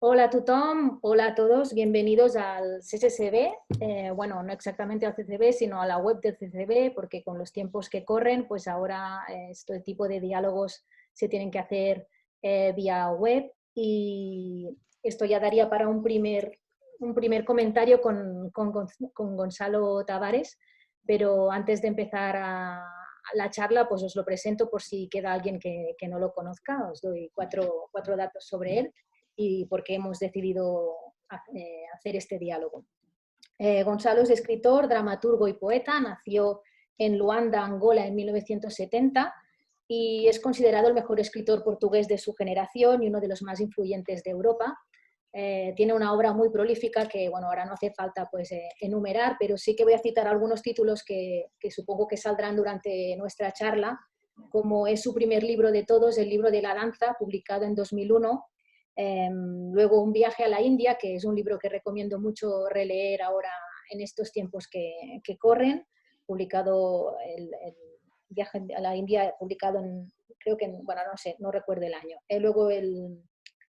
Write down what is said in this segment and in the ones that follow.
Hola Tutom, hola a todos, bienvenidos al CCCB. Bueno, no exactamente al CCCB, sino a la web del CCCB, porque con los tiempos que corren, pues ahora este tipo de diálogos se tienen que hacer vía web, y esto ya daría para un primer comentario con Gonzalo Tavares, pero antes de empezar la charla, pues os lo presento por si queda alguien que no lo conozca. Os doy cuatro datos sobre él y por qué hemos decidido hacer este diálogo. Gonzalo es escritor, dramaturgo y poeta. Nació en Luanda, Angola, en 1970 y es considerado el mejor escritor portugués de su generación y uno de los más influyentes de Europa. Tiene una obra muy prolífica que, bueno, ahora no hace falta pues, enumerar, pero sí que voy a citar algunos títulos que supongo que saldrán durante nuestra charla, como es su primer libro de todos, El libro de la danza, publicado en 2001. Luego Un viaje a la India, que es un libro que recomiendo mucho releer ahora en estos tiempos que corren, publicado el viaje a la India, publicado creo que, bueno, no sé, no recuerdo el año. Luego el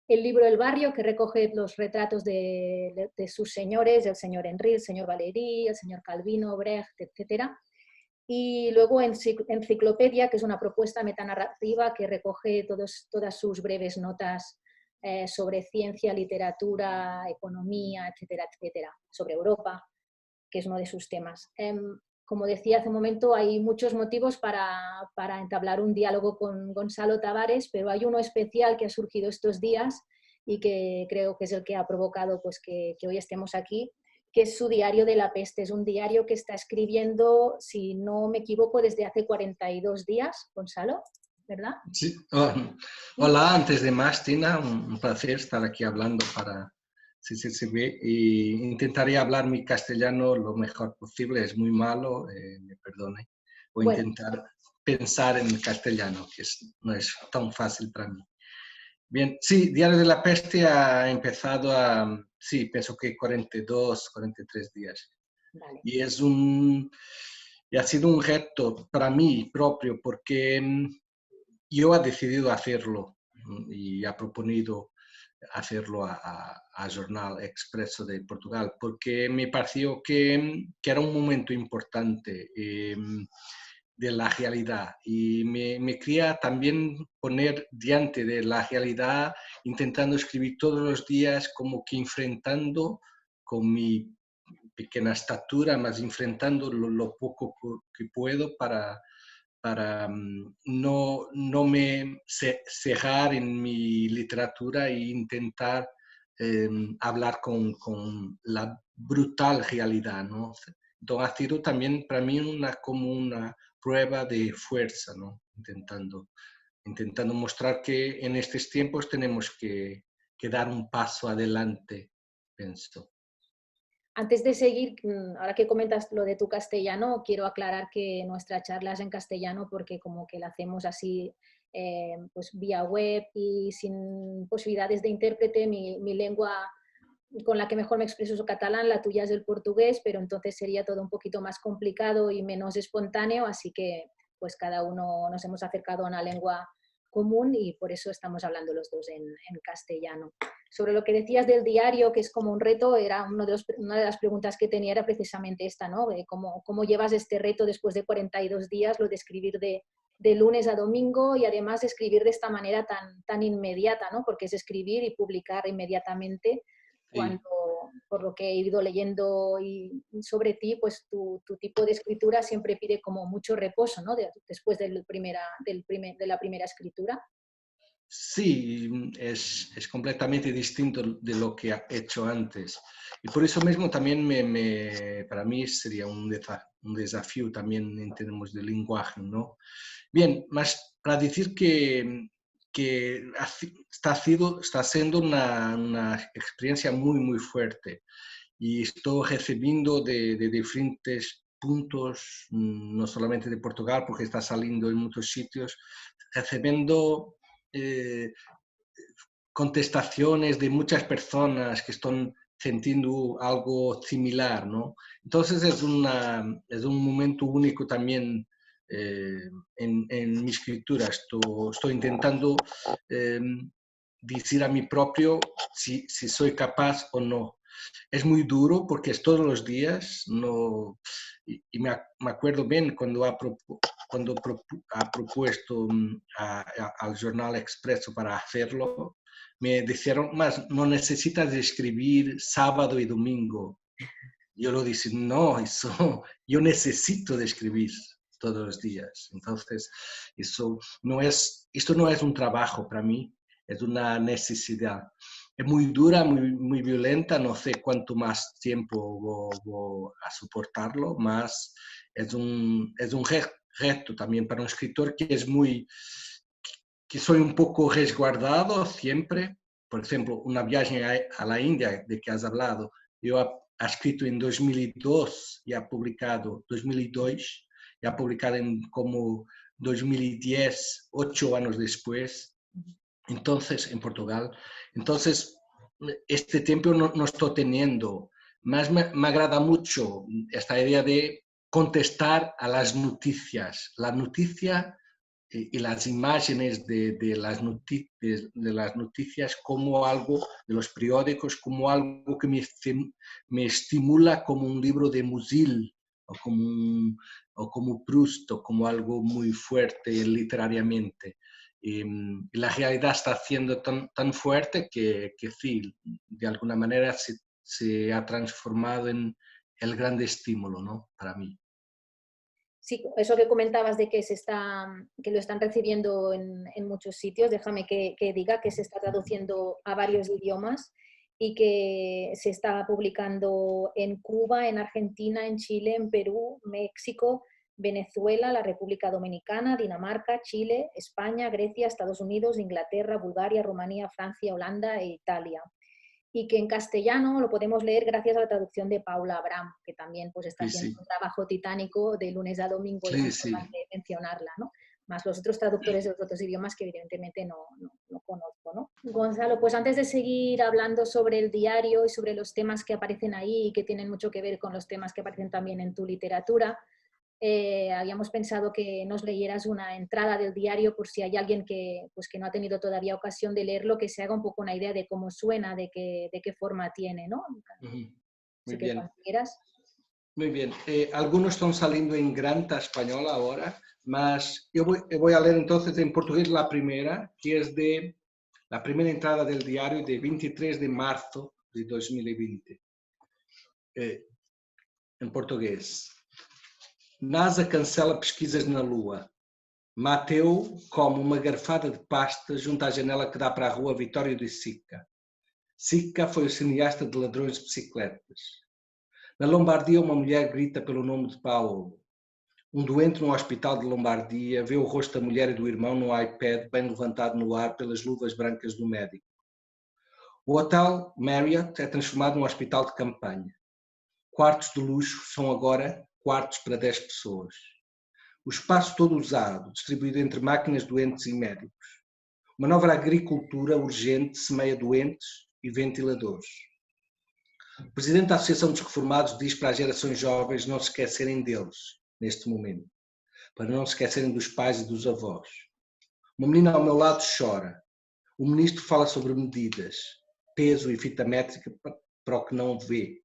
libro El barrio, que recoge los retratos de sus señores, el señor Henry, el señor Valéry, el señor Calvino, Brecht, etc. Y luego Enciclopedia, que es una propuesta metanarrativa que recoge todas sus breves notas sobre ciencia, literatura, economía, etcétera, etcétera, sobre Europa, que es uno de sus temas. Como decía hace un momento, hay muchos motivos para entablar un diálogo con Gonzalo Tavares, pero hay uno especial que ha surgido estos días y que creo que es el que ha provocado pues, que hoy estemos aquí, que es su diario de la peste. Es un diario que está escribiendo, si no me equivoco, desde hace 42 días, Gonzalo, ¿verdad? Sí. Hola, antes de más, Tina, un placer estar aquí hablando para CCCB y intentaré hablar mi castellano lo mejor posible. Es muy malo, me perdone. Voy a Bueno, intentar pensar en castellano, que no es tan fácil para mí. Bien, sí, Diario de la Peste ha empezado sí, pienso que 42, 43 días. vale. Y y ha sido un reto para mí propio porque yo he decidido hacerlo y he proponido hacerlo a Jornal Expreso de Portugal porque me pareció que era un momento importante de la realidad y me quería también poner diante de la realidad intentando escribir todos los días como que enfrentando con mi pequeña estatura, más enfrentando lo poco que puedo para no me cejar en mi literatura e intentar hablar con la brutal realidad, ¿no? Entonces ha sido también para mí como una prueba de fuerza, ¿no? Intentando mostrar que en estos tiempos tenemos que dar un paso adelante, pienso. Antes de seguir, ahora que comentas lo de tu castellano, quiero aclarar que nuestra charla es en castellano porque como que la hacemos así, pues vía web y sin posibilidades de intérprete. Mi lengua con la que mejor me expreso es el catalán, la tuya es el portugués, pero entonces sería todo un poquito más complicado y menos espontáneo, así que pues cada uno nos hemos acercado a una lengua común y por eso estamos hablando los dos en castellano. Sobre lo que decías del diario, que es como un reto, era una de las preguntas que tenía era precisamente esta, ¿no? ¿Cómo llevas este reto después de 42 días, lo de escribir de lunes a domingo y además escribir de esta manera tan inmediata, ¿no? Porque es escribir y publicar inmediatamente Sí. cuando, por lo que he ido leyendo y sobre ti, pues tu tipo de escritura siempre pide como mucho reposo, ¿no? Después de la primera escritura. Sí, es completamente distinto de lo que he hecho antes. Y por eso mismo también para mí sería un desafío también en términos de lenguaje, ¿no? Bien, más para decir que está siendo una experiencia muy, muy fuerte y estoy recibiendo de diferentes puntos, no solamente de Portugal, porque está saliendo en muchos sitios, recibiendo contestaciones de muchas personas que están sintiendo algo similar, ¿no? Entonces es un momento único también en mi escritura. Estoy intentando decir a mí propio si soy capaz o no. Es muy duro porque es todos los días, no, y me acuerdo bien cuando ha propuesto al Jornal Expreso para hacerlo, me dijeron, más no necesitas escribir sábado y domingo. Yo lo dije, no, eso, yo necesito de escribir todos los días. Entonces, esto no es un trabajo para mí, es una necesidad. Es muy dura, muy violenta, no sé cuánto más tiempo voy a soportarlo, más es un reto también para un escritor que soy un poco resguardado siempre. Por ejemplo, una viaje a la India de que has hablado, yo ha escrito en 2002 y ha publicado 2002 y ha publicado en como 2010, 8 años después, entonces en Portugal. Entonces, este tiempo no estoy teniendo. Más me agrada mucho esta idea de contestar a las noticias. La noticia y las imágenes de las noticias como algo, de los periódicos, como algo que me estimula como un libro de Musil o como Proust, o como algo muy fuerte literariamente. Y la realidad está siendo tan fuerte que sí, de alguna manera se ha transformado en el gran estímulo, ¿no? Para mí. Sí, eso que comentabas de que, que lo están recibiendo en muchos sitios, déjame que diga que se está traduciendo a varios idiomas y que se está publicando en Cuba, en Argentina, en Chile, en Perú, México, Venezuela, la República Dominicana, Dinamarca, Chile, España, Grecia, Estados Unidos, Inglaterra, Bulgaria, Rumanía, Francia, Holanda e Italia. Y que en castellano lo podemos leer gracias a la traducción de Paula Abraham, que también pues, está Sí, haciendo sí. un trabajo titánico de lunes a domingo, es Sí, sí. importante mencionarla, ¿no? Más los otros traductores de los otros idiomas que evidentemente no conozco, ¿no? Gonzalo, pues antes de seguir hablando sobre el diario y sobre los temas que aparecen ahí y que tienen mucho que ver con los temas que aparecen también en tu literatura, habíamos pensado que nos leyeras una entrada del diario por si hay alguien que no ha tenido todavía ocasión de leerlo, que se haga un poco una idea de cómo suena, de qué forma tiene, ¿no? Muy Así que bien. cuando quieras. Muy bien. Algunos están saliendo en Granta Española ahora, mas yo voy a leer entonces en portugués la primera, que es de la primera entrada del diario de 23 de marzo de 2020. Em português. NASA cancela pesquisas na Lua. Mateu come uma garfada de pasta junto à janela que dá para a rua Vitório de Sica. Sica foi o cineasta de Ladrões de Bicicletas. Na Lombardia, uma mulher grita pelo nome de Paulo. Um doente no hospital de Lombardia vê o rosto da mulher e do irmão no iPad bem levantado no ar pelas luvas brancas do médico. O hotel Marriott é transformado num hospital de campanha. Quartos de luxo são agora quartos para 10 pessoas. O espaço todo usado, distribuído entre máquinas, doentes e médicos. Uma nova agricultura urgente semeia doentes e ventiladores. O presidente da Associação dos Reformados diz para as gerações jovens não se esquecerem deles, neste momento, para não se esquecerem dos pais e dos avós. Uma menina ao meu lado chora. O ministro fala sobre medidas, peso e fita métrica para o que não vê.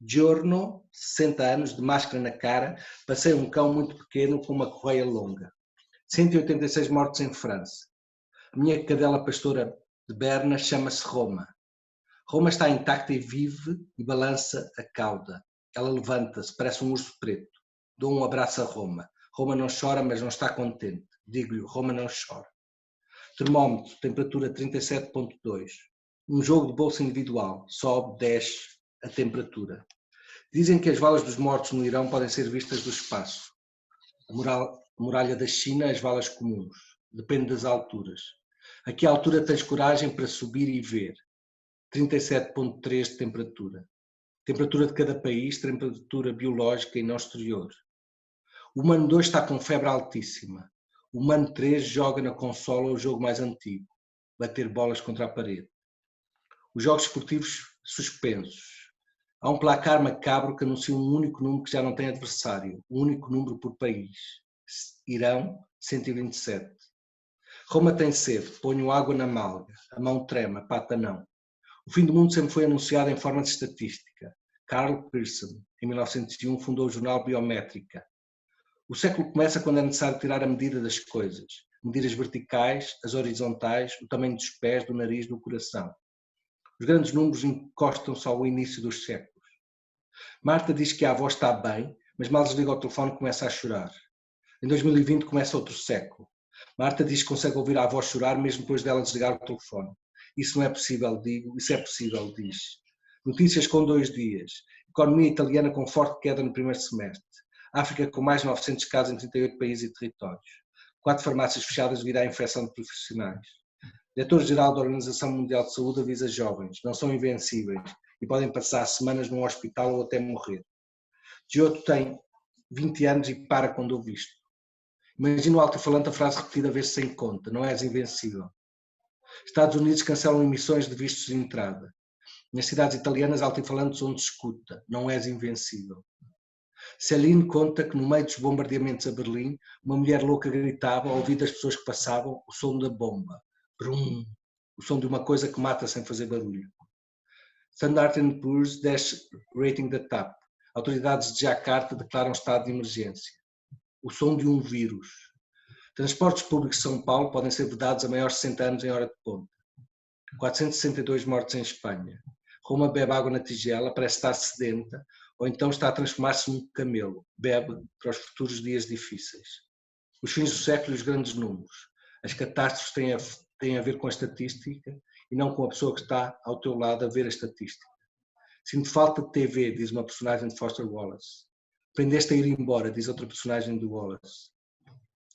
Giorno, 60 anos, de máscara na cara, passeia um cão muito pequeno com uma correia longa. 186 mortos em França. A minha cadela pastora de Berna chama-se Roma. Roma está intacta e vive e balança a cauda. Ela levanta-se, parece um urso preto. Dou um abraço a Roma. Roma não chora, mas não está contente. Digo-lhe, Roma não chora. Termómetro, temperatura 37,2. Um jogo de bolsa individual, sobe, desce a temperatura. Dizem que as valas dos mortos no Irão podem ser vistas do espaço. A muralha da China, as valas comuns. Depende das alturas. A que altura tens coragem para subir e ver? 37,3 de temperatura. Temperatura de cada país, temperatura biológica e não exterior. O Humano 2 está com febre altíssima. O Humano 3 joga na consola o jogo mais antigo, bater bolas contra a parede. Os jogos esportivos suspensos. Há um placar macabro que anuncia um único número que já não tem adversário, um único número por país. Irão, 127. Roma tem sede, ponho água na malga, a mão trema, a pata não. O fim do mundo sempre foi anunciado em forma de estatística. Karl Pearson, em 1901, fundou o jornal Biométrica. O século começa quando é necessário tirar a medida das coisas. Medir as verticais, as horizontais, o tamanho dos pés, do nariz, do coração. Os grandes números encostam-se ao início dos séculos. Marta diz que a avó está bem, mas mal desliga o telefone e começa a chorar. Em 2020 começa outro século. Marta diz que consegue ouvir a avó chorar mesmo depois dela desligar o telefone. Isso não é possível, digo. Isso é possível, diz. Notícias com 2 dias. Economia italiana com forte queda no primeiro semestre. África com mais de 900 casos em 38 países e territórios. 4 farmácias fechadas devido à infecção de profissionais. Diretor-geral da Organização Mundial de Saúde avisa jovens, não são invencíveis e podem passar semanas num hospital ou até morrer. Giotto tem 20 anos e para quando ouve isto. Imagina o alto-falante a frase repetida vezes sem conta, não és invencível. Estados Unidos cancelam emissões de vistos de entrada. Nas cidades italianas, alto-falantes onde se escuta, não és invencível. Céline conta que no meio dos bombardeamentos a Berlim, uma mulher louca gritava, ao ouvir das pessoas que passavam, o som da bomba. Brum, o som de uma coisa que mata sem fazer barulho. Standard & Poor's desce rating da TAP. Autoridades de Jakarta declaram estado de emergência. O som de um vírus. Transportes públicos de São Paulo podem ser vedados a maiores de 60 anos em hora de ponta. 462 mortes em Espanha. Roma bebe água na tigela, parece estar sedenta, ou então está a transformar-se num camelo. Bebe para os futuros dias difíceis. Os fins do século e os grandes números. As catástrofes têm a ver com a estatística e não com a pessoa que está ao teu lado a ver a estatística. Sinto falta de TV, diz uma personagem de Foster Wallace. Aprendeste a ir embora, diz outra personagem do Wallace.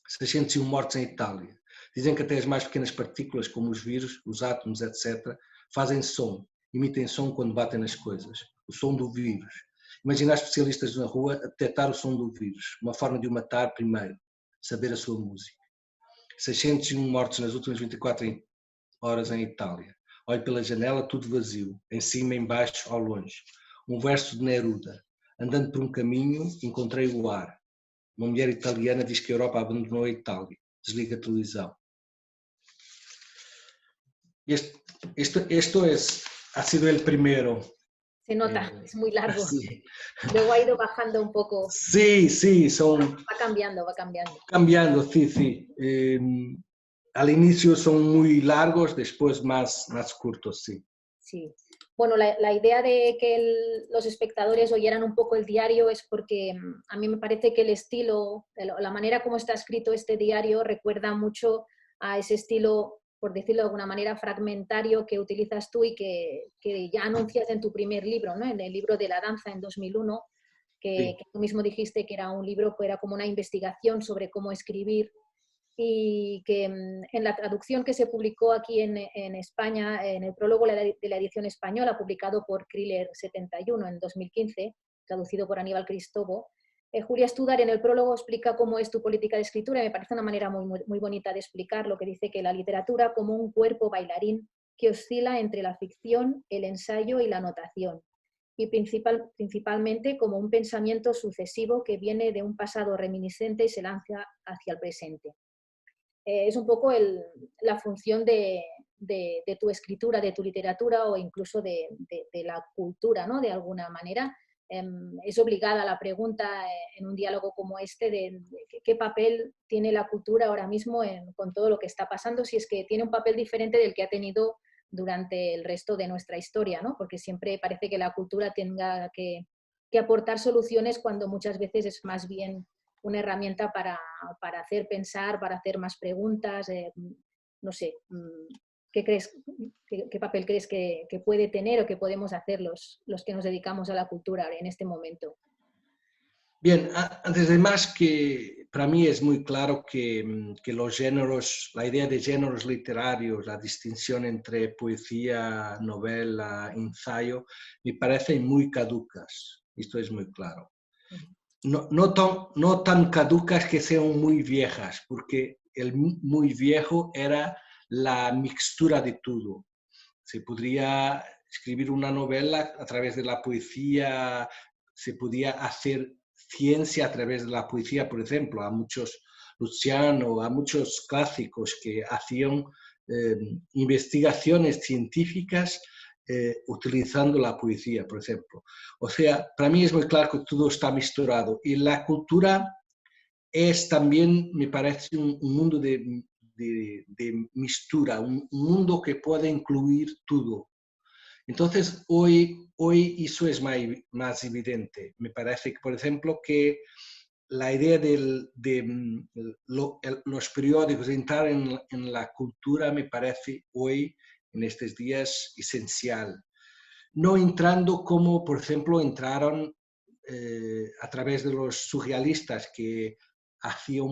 601 mortes em Itália. Dizem que até as mais pequenas partículas, como os vírus, os átomos, etc., fazem som, emitem som quando batem nas coisas. O som do vírus. Imagina especialistas na rua a detectar o som do vírus. Uma forma de o matar primeiro, saber a sua música. 601 mortes nas últimas 24 horas em Itália. Olho pela janela, tudo vazio. Em cima, em baixo, ao longe. Um verso de Neruda. Andando por um caminho, encontrei o ar. Uma mulher italiana diz que a Europa abandonou a Itália. Desliga a televisão. Esto ha sido el primero. Se nota, es muy largo. Sí. Luego ha ido bajando un poco. Sí, sí, Va cambiando, va cambiando. Cambiando, sí, sí. Al inicio son muy largos, después más cortos, sí. Sí. Bueno, la idea de que los espectadores oyeran un poco el diario es porque a mí me parece que el estilo, la manera como está escrito este diario recuerda mucho a ese estilo, por decirlo de alguna manera, fragmentario que utilizas tú y que ya anuncias en tu primer libro, ¿no? En el libro de la danza en 2001, que tú mismo dijiste que era un libro que era como una investigación sobre cómo escribir, y que en la traducción que se publicó aquí en España, en el prólogo de la edición española, publicado por Kriller 71 en 2015, traducido por Aníbal Cristobo, Julia Studar en el prólogo explica cómo es tu política de escritura y me parece una manera muy bonita de explicar lo que dice que la literatura como un cuerpo bailarín que oscila entre la ficción, el ensayo y la notación, y principalmente como un pensamiento sucesivo que viene de un pasado reminiscente y se lanza hacia el presente. Es un poco la función de tu escritura, de tu literatura o incluso de la cultura, ¿no? De alguna manera. Es obligada la pregunta en un diálogo como este de qué papel tiene la cultura ahora mismo con todo lo que está pasando, si es que tiene un papel diferente del que ha tenido durante el resto de nuestra historia, ¿no? Porque siempre parece que la cultura tenga que aportar soluciones cuando muchas veces es más bien una herramienta para hacer pensar, para hacer más preguntas, no sé, ¿qué papel crees que puede tener o que podemos hacer los que nos dedicamos a la cultura en este momento? Bien, antes de más, que para mí es muy claro que los géneros, la idea de géneros literarios, la distinción entre poesía, novela, ensayo, me parecen muy caducas. Esto es muy claro. No tan caducas que sean muy viejas, porque el muy viejo era la mixtura de todo. Se podría escribir una novela a través de la poesía, se podía hacer ciencia a través de la poesía, por ejemplo. Hay muchos Luciano, a muchos clásicos que hacían investigaciones científicas utilizando la poesía, por ejemplo. O sea, para mí es muy claro que todo está misturado y la cultura es también, me parece, un mundo de mistura, un mundo que puede incluir todo. Entonces, hoy eso es más evidente. Me parece que, por ejemplo, que la idea los periódicos, entrar en la cultura, me parece hoy, en estos días, esencial. No entrando como, por ejemplo, entraron a través de los surrealistas que hacían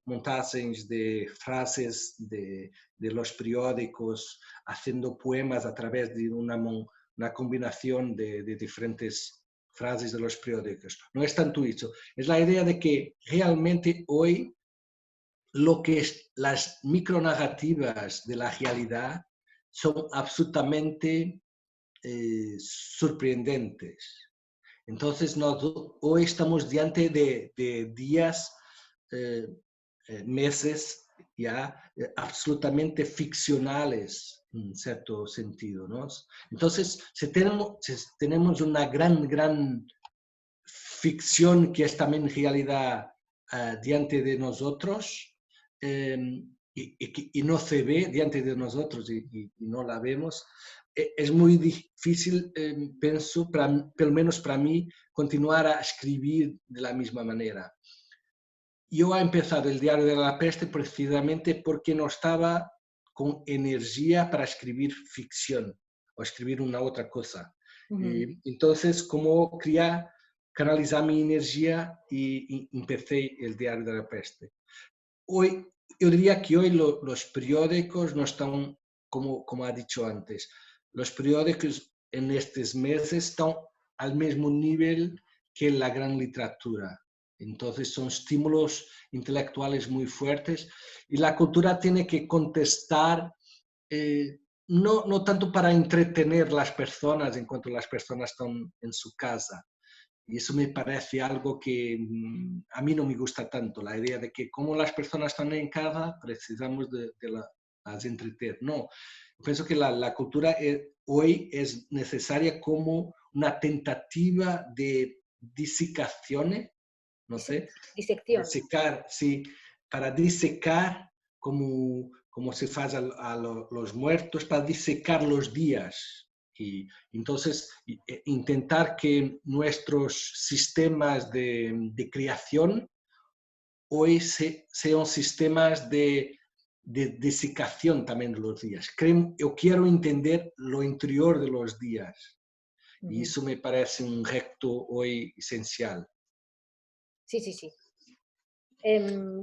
montajes de frases de los periódicos, haciendo poemas a través de una combinación de diferentes frases de los periódicos. No es tanto eso, es la idea de que realmente hoy lo que es las micronarrativas de la realidad son absolutamente sorprendentes. Entonces, hoy estamos diante de días, meses ya absolutamente ficcionales, en cierto sentido, ¿no? Entonces, si tenemos una gran ficción que es también realidad diante de nosotros, y no se ve diante de nosotros y no la vemos, es muy difícil, pienso, pelo menos para mí, continuar a escribir de la misma manera. Yo he empezado el Diario de la Peste precisamente porque no estaba con energía para escribir ficción o escribir una otra cosa. Entonces, como quería canalizar mi energía y empecé el Diario de la Peste. Hoy, yo diría que hoy los periódicos no están, como ha dicho antes, los periódicos en estos meses están al mismo nivel que la gran literatura. Entonces son estímulos intelectuales muy fuertes y la cultura tiene que contestar, no tanto para entretener las personas en cuanto las personas están en su casa. Y eso me parece algo que a mí no me gusta tanto, la idea de que como las personas están en casa, precisamos de las entretener. No, pienso que la cultura hoy es necesaria como una tentativa de disecación, no sé, Disección. disecar, sí, para disecar como se hace a los muertos, para disecar los días. Y entonces intentar que nuestros sistemas de creación hoy sean sistemas de disecación también de los días. Yo quiero entender lo interior de los días y eso me parece un reto hoy esencial. Sí, sí, sí.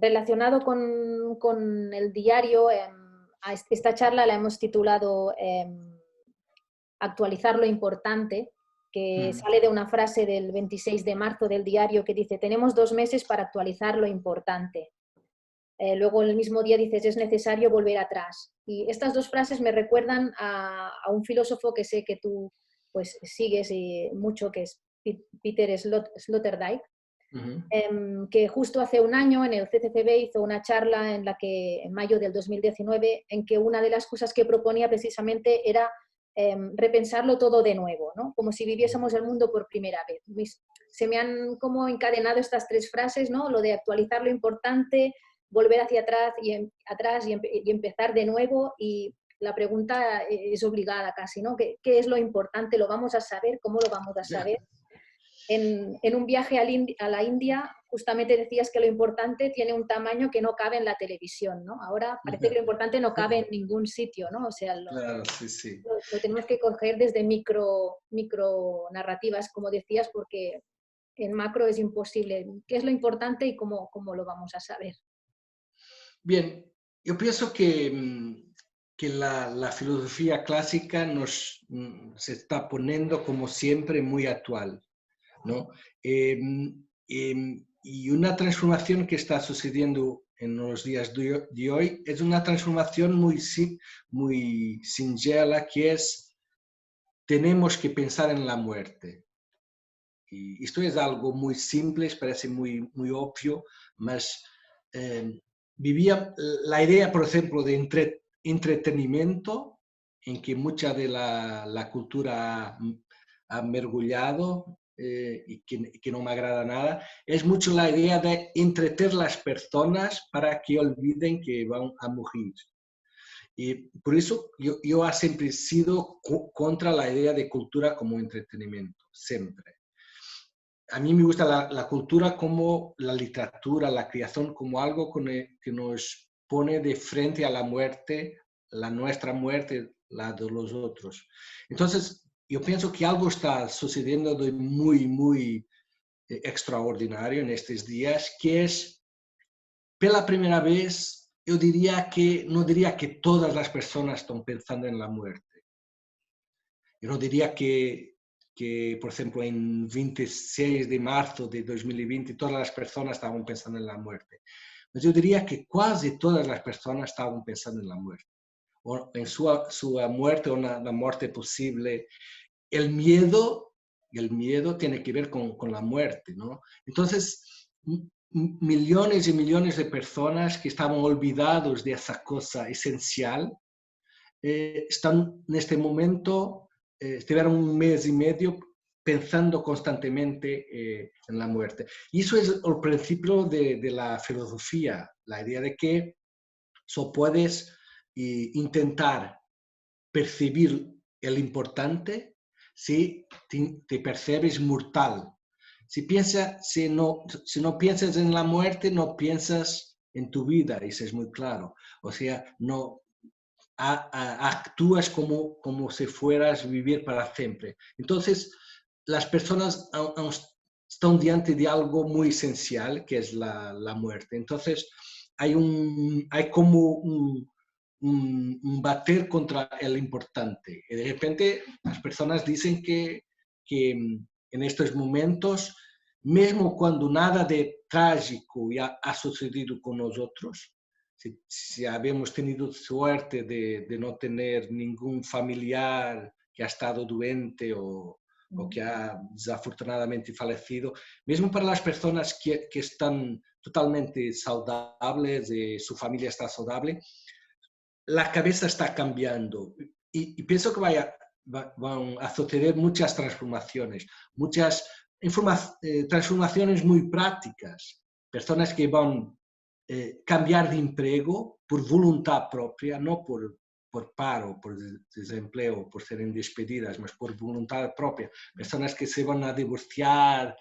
Relacionado con el diario, a esta charla la hemos titulado Actualizar lo importante, que sale de una frase del 26 de marzo del diario que dice: tenemos 2 meses para actualizar lo importante. Luego el mismo día dices: es necesario volver atrás. Y estas 2 frases me recuerdan a un filósofo que sé que tú pues sigues mucho, que es Peter Sloterdijk, que justo hace un año en el CCCB hizo una charla en la que, en mayo del 2019, en que una de las cosas que proponía precisamente era repensarlo todo de nuevo, ¿no? Como si viviésemos el mundo por primera vez. Se me han como encadenado estas 3 frases, ¿no? Lo de actualizar lo importante, volver hacia atrás y empezar de nuevo. Y la pregunta es obligada casi, ¿no? ¿Qué es lo importante? ¿Lo vamos a saber? ¿Cómo lo vamos a saber? En un viaje a la India, justamente decías que lo importante tiene un tamaño que no cabe en la televisión, ¿no? Ahora parece que lo importante no cabe en ningún sitio, ¿no? O sea, Claro, sí, sí. lo tenemos que coger desde micro narrativas, como decías, porque en macro es imposible. ¿Qué es lo importante y cómo lo vamos a saber? Bien, yo pienso que la filosofía clásica se está poniendo, como siempre, muy actual, ¿no? Y una transformación que está sucediendo en los días de hoy es una transformación muy singela, que es: tenemos que pensar en la muerte. Y esto es algo muy simple, parece muy obvio, mas vivía la idea, por ejemplo, de entretenimiento, en que mucha de la cultura ha mergullado y que no me agrada nada, es mucho la idea de entretener las personas para que olviden que van a morir. Y por eso yo siempre he sido contra la idea de cultura como entretenimiento, siempre. A mí me gusta la cultura como la literatura, la creación, como algo que nos pone de frente a la muerte, la nuestra muerte, la de los otros. Entonces, yo pienso que algo está sucediendo de muy, muy extraordinario en estos días, que es, por la primera vez, yo diría que, no diría que todas las personas están pensando en la muerte. Yo no diría que, por ejemplo, en 26 de marzo de 2020 todas las personas estaban pensando en la muerte. Pero yo diría que casi todas las personas estaban pensando en la muerte, o en su muerte o una muerte posible. El miedo tiene que ver con la muerte, ¿no? Entonces, millones y millones de personas que estaban olvidados de esa cosa esencial, están en este momento, estuvieron un mes y medio pensando constantemente en la muerte. Y eso es el principio de la filosofía, la idea de que solo puedes intentar percibir el importante si te percibes mortal. Si no piensas en la muerte, no piensas en tu vida, eso es muy claro. O sea, no, actúas como si fueras a vivir para siempre. Entonces, las personas están diante de algo muy esencial, que es la muerte. Entonces, hay como un bater contra el importante. Y de repente, las personas dicen que en estos momentos, mismo cuando nada de trágico ya ha sucedido con nosotros, si habíamos tenido suerte de no tener ningún familiar que ha estado doente o que ha desafortunadamente fallecido, mesmo para las personas que están totalmente saludables y su familia está saludable, la cabeza está cambiando y pienso que van a suceder muchas transformaciones, muchas transformaciones muy prácticas, personas que van cambiar de empleo por voluntad propia, no por paro, por desempleo, por ser despedidas, mas por voluntad propia. Personas que se van a divorciar,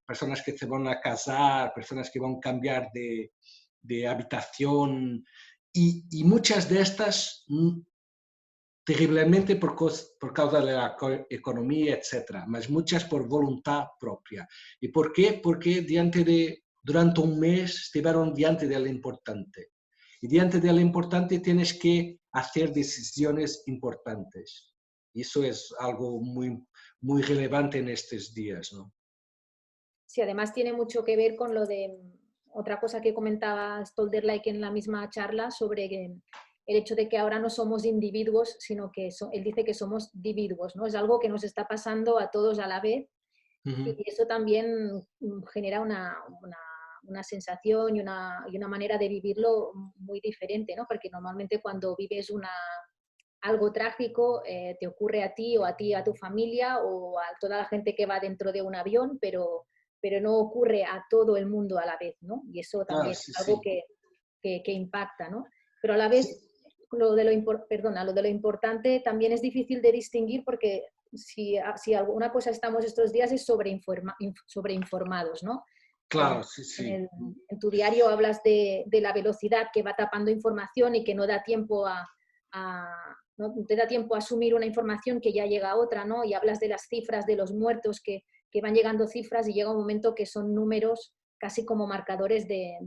personas que se van a casar, personas que van a cambiar de habitación y muchas de estas terriblemente por causa de la economía, etc., mas muchas por voluntad propia. ¿Y por qué? Porque durante un mes estuvieron diante de lo importante. Y diante de lo importante tienes que hacer decisiones importantes. Y eso es algo muy, muy relevante en estos días, ¿no? Sí, además tiene mucho que ver con lo de otra cosa que comentaba Stolderlike en la misma charla sobre el hecho de que ahora no somos individuos, sino que él dice que somos dividuos, ¿no? Es algo que nos está pasando a todos a la vez y eso también genera una sensación y una manera de vivirlo muy diferente, ¿no? Porque normalmente cuando vives algo trágico te ocurre a ti, a tu familia o a toda la gente que va dentro de un avión, pero no ocurre a todo el mundo a la vez, ¿no? Y eso también Sí, es algo sí. que impacta, ¿no? Pero a la Sí. vez, lo de lo importante también es difícil de distinguir porque si alguna cosa estamos estos días es sobreinformados, ¿no? Claro, sí, sí. En tu diario hablas de la velocidad que va tapando información y que no da tiempo no te da tiempo a asumir una información que ya llega a otra, ¿no? Y hablas de las cifras de los muertos que van llegando cifras y llega un momento que son números casi como marcadores de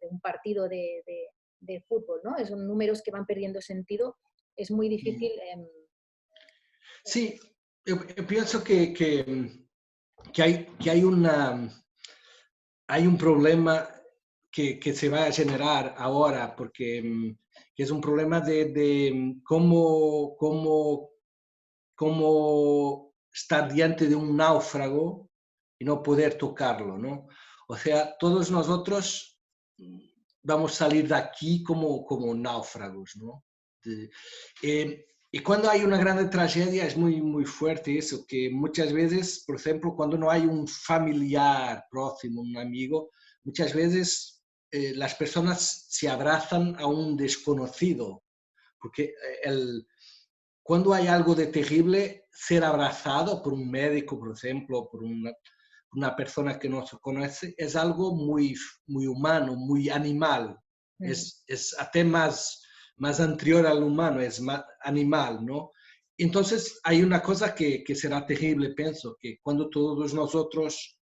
un partido de fútbol, ¿no? Son números que van perdiendo sentido. Es muy difícil. Sí, yo pienso que hay un problema que se va a generar ahora, porque que es un problema de cómo estar diante de un náufrago y no poder tocarlo, ¿no? O sea, todos nosotros vamos a salir de aquí como náufragos, ¿no? Y cuando hay una gran tragedia es muy, muy fuerte eso, que muchas veces, por ejemplo, cuando no hay un familiar próximo, un amigo, muchas veces las personas se abrazan a un desconocido, porque cuando hay algo de terrible, ser abrazado por un médico, por ejemplo, por una persona que no se conoce, es algo muy, muy humano, muy animal. Es hasta más anterior al humano, es más animal, ¿no? Entonces hay una cosa que será terrible, pienso, que cuando todos nosotros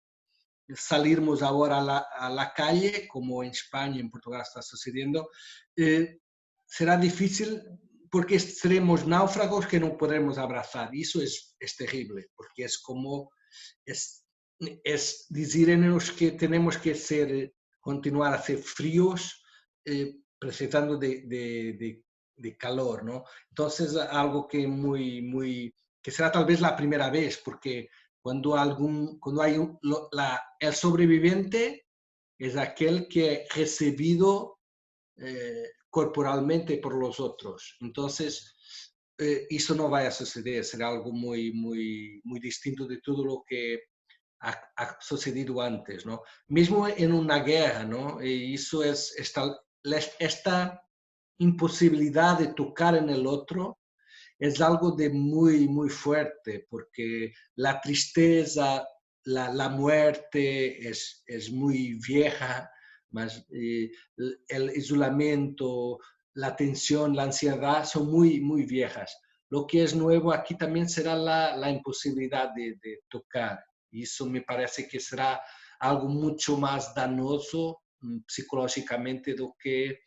salimos ahora a la calle, como en España, en Portugal está sucediendo, será difícil porque seremos náufragos que no podremos abrazar. Y eso es terrible, porque es como, es decirnos que tenemos que continuar a ser fríos, precisando de calor, ¿no? Entonces, algo que que será tal vez la primera vez, porque cuando hay el sobreviviente es aquel que ha recibido corporalmente por los otros. Entonces, eso no va a suceder, será algo muy distinto de todo lo que ha sucedido antes, ¿no? Mismo en una guerra, ¿no? Y eso es esta imposibilidad de tocar en el otro es algo de muy fuerte, porque la tristeza, la muerte es muy vieja, más el aislamiento, la tensión, la ansiedad son muy viejas. Lo que es nuevo aquí también será la imposibilidad de tocar. Y eso me parece que será algo mucho más danoso psicológicamente do que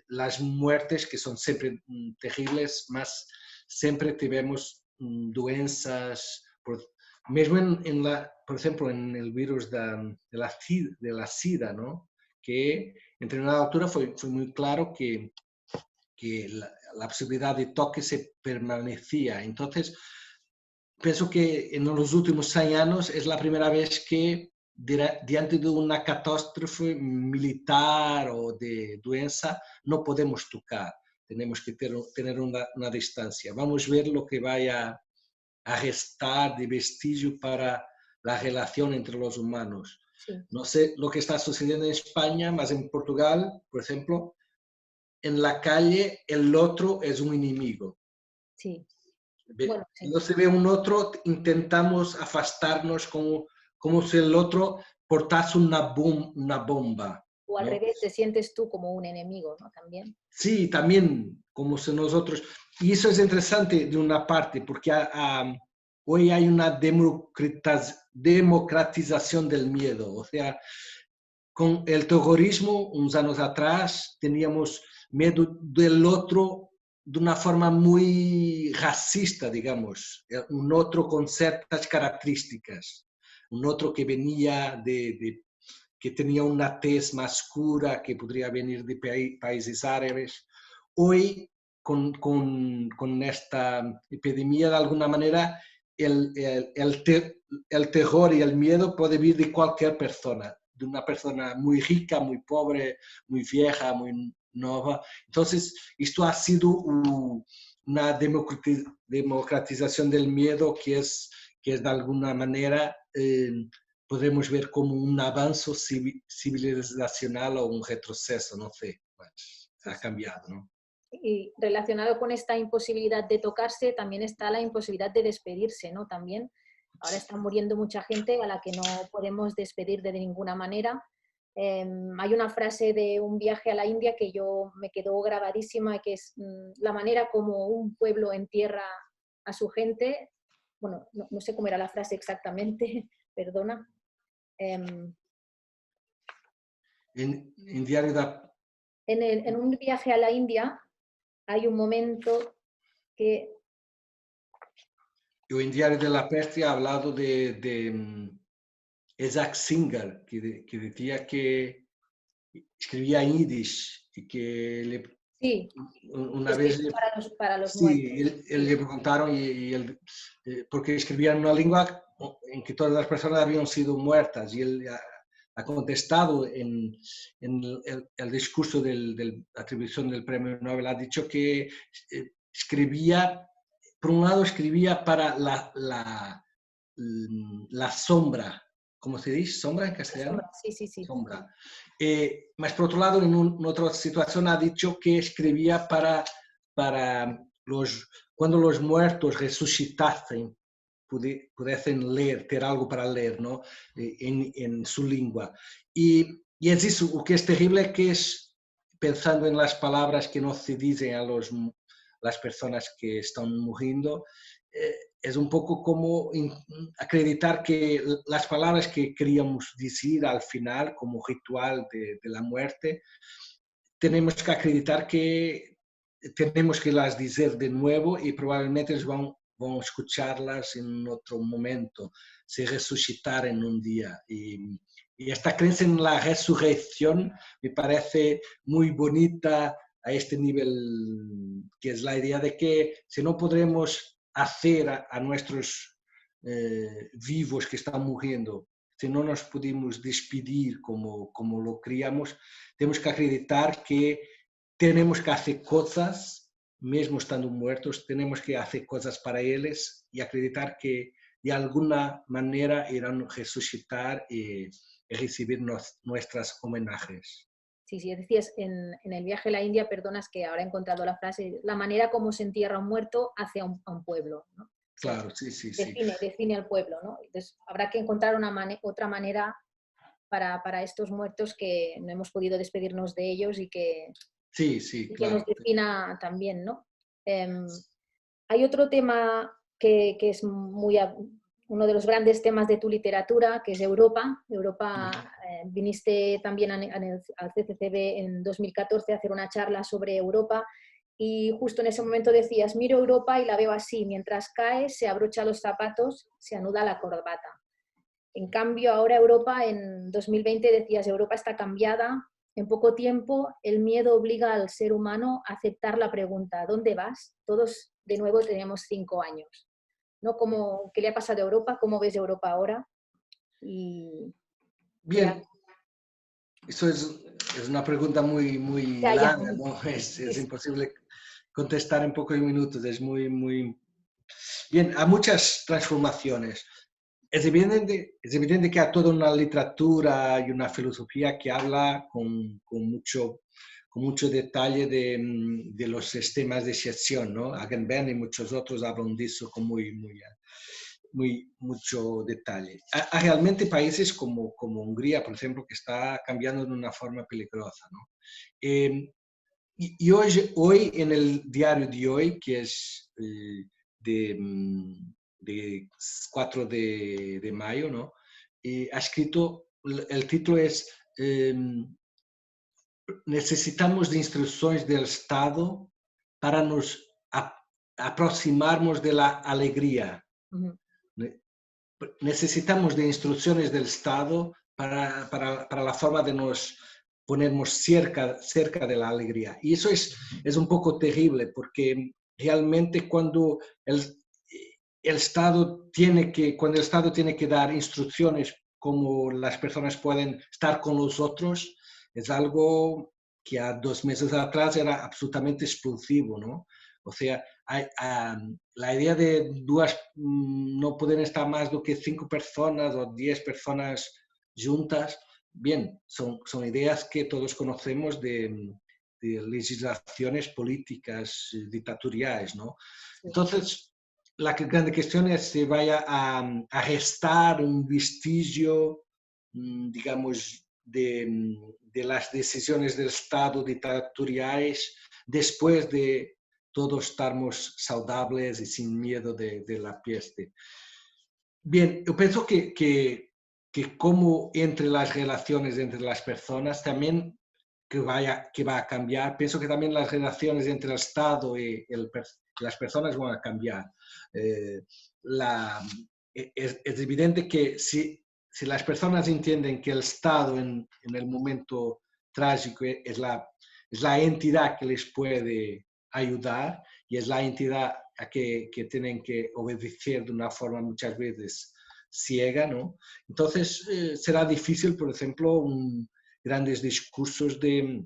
las muertes, que son siempre terribles, mas siempre tenemos doenças, mesmo por ejemplo, en el virus de la SIDA, ¿no? Que entre una altura fue muy claro que la posibilidad de toque se permanecía. Entonces, pienso que en los últimos 100 años es la primera vez que diante de una catástrofe militar o de doença no podemos tocar, tenemos que tener una distancia. Vamos a ver lo que vaya a restar de vestigio para la relación entre los humanos. Sí. No sé lo que está sucediendo en España, mas en Portugal, por ejemplo, en la calle el otro es un enemigo. Sí. Bueno, sí. No se ve un otro, intentamos afastarnos como si el otro portase una bomba, O al ¿no? revés, te sientes tú como un enemigo, ¿no? También. Sí, también como si nosotros... Y eso es interesante de una parte, porque hoy hay una democratización del miedo. O sea, con el terrorismo, unos años atrás, teníamos miedo del otro de una forma muy racista, digamos, un otro con ciertas características, un otro que venía que tenía una tez más oscura, que podría venir de países árabes. Hoy, con esta epidemia, de alguna manera, el terror y el miedo puede venir de cualquier persona, de una persona muy rica, muy pobre, muy vieja, muy nueva. Entonces, esto ha sido una democratización del miedo que es de alguna manera, podemos ver como un avance civilizacional o un retroceso, no sé, ha cambiado, ¿no? Y relacionado con esta imposibilidad de tocarse, también está la imposibilidad de despedirse, ¿no? También ahora está muriendo mucha gente a la que no podemos despedir de ninguna manera. Hay una frase de un viaje a la India que me quedó grabadísima, que es la manera como un pueblo entierra a su gente. Bueno, no sé cómo era la frase exactamente, perdona. En Diario en un viaje a la India hay un momento que... Yo en Diario de la Peste ha hablado de Isaac Singer, que decía que escribía en yiddish y que Sí, una vez escrito para los muertos. sí, él le preguntaron y él, porque escribía en una lengua en que todas las personas habían sido muertas y él ha contestado en el discurso de la atribución del premio Nobel, ha dicho que escribía, por un lado escribía para la sombra, ¿cómo se dice? ¿Sombra en castellano? Sombra, sí, sí, sí. Sombra. Mas por otro lado, en otra situación ha dicho que escribía para cuando los muertos resucitasen, pudiesen leer, tener algo para leer, ¿no? En su lengua. Y es eso, lo que es terrible que es, pensando en las palabras que no se dicen a las personas que están muriendo, es un poco como acreditar que las palabras que queríamos decir al final, como ritual de la muerte, tenemos que acreditar que tenemos que las decir de nuevo y probablemente van a escucharlas en otro momento, se resucitar en un día. Y esta creencia en la resurrección me parece muy bonita a este nivel, que es la idea de que si no podremos hacer a nuestros vivos que están muriendo, si no nos pudimos despedir como lo queríamos, tenemos que acreditar que tenemos que hacer cosas, mesmo estando muertos, tenemos que hacer cosas para ellos y acreditar que de alguna manera irán a resucitar y recibir nuestras homenajes. Sí, sí, decías en el viaje a la India, perdonas que ahora he encontrado la frase, la manera como se entierra un muerto hacia a un pueblo, ¿no? O sea, Claro, sí, sí, sí. define al pueblo, ¿no? Entonces habrá que encontrar otra manera para estos muertos que no hemos podido despedirnos de ellos y que, Sí, sí, que nos claro. defina también, ¿no? Hay otro tema que es uno de los grandes temas de tu literatura, que es Europa. Europa, viniste también al CCCB en 2014 a hacer una charla sobre Europa y justo en ese momento decías, miro Europa y la veo así, mientras cae, se abrocha los zapatos, se anuda la corbata. En cambio, ahora Europa, en 2020 decías, Europa está cambiada, en poco tiempo el miedo obliga al ser humano a aceptar la pregunta, ¿dónde vas? Todos de nuevo tenemos 5 años. ¿No? ¿Qué le ha pasado a Europa? ¿Cómo ves Europa ahora? Y Bien, eso es una pregunta muy, muy ya. larga, ¿no? Es imposible contestar en pocos minutos, es muy, muy... Bien, hay muchas transformaciones. Es evidente que hay toda una literatura y una filosofía que habla con mucho detalle de los sistemas de excepción, ¿no? Agamben y muchos otros hablan de eso con mucho detalle. Hay realmente países como Hungría, por ejemplo, que está cambiando de una forma peligrosa, ¿no? Y hoy, en el diario de hoy, que es de 4 de mayo, ¿no? Ha escrito, el título es necesitamos de instrucciones del Estado para nos aproximarnos de la alegría. Uh-huh. Necesitamos de instrucciones del Estado para la forma de nos ponernos cerca de la alegría. Y eso es un poco terrible porque realmente cuando el Estado tiene que dar instrucciones como las personas pueden estar con los otros, es algo que a 2 meses atrás era absolutamente explosivo, ¿no? O sea, la idea de no pueden estar más do que 5 personas o 10 personas juntas, bien, son ideas que todos conocemos de legislaciones políticas dictatoriales, ¿no? Sí. Entonces, la grande cuestión es si vaya a restar un vestigio, digamos, de las decisiones del Estado dictatoriales después de todos estarmos saudables y sin miedo de la peste. Bien, yo pienso que como entre las relaciones entre las personas también que va a cambiar, pienso que también las relaciones entre el Estado y las personas van a cambiar. Es evidente que si las personas entienden que el Estado en el momento trágico es la entidad que les puede ayudar y es la entidad a que tienen que obedecer de una forma muchas veces ciega, ¿no? Entonces será difícil, por ejemplo, grandes discursos de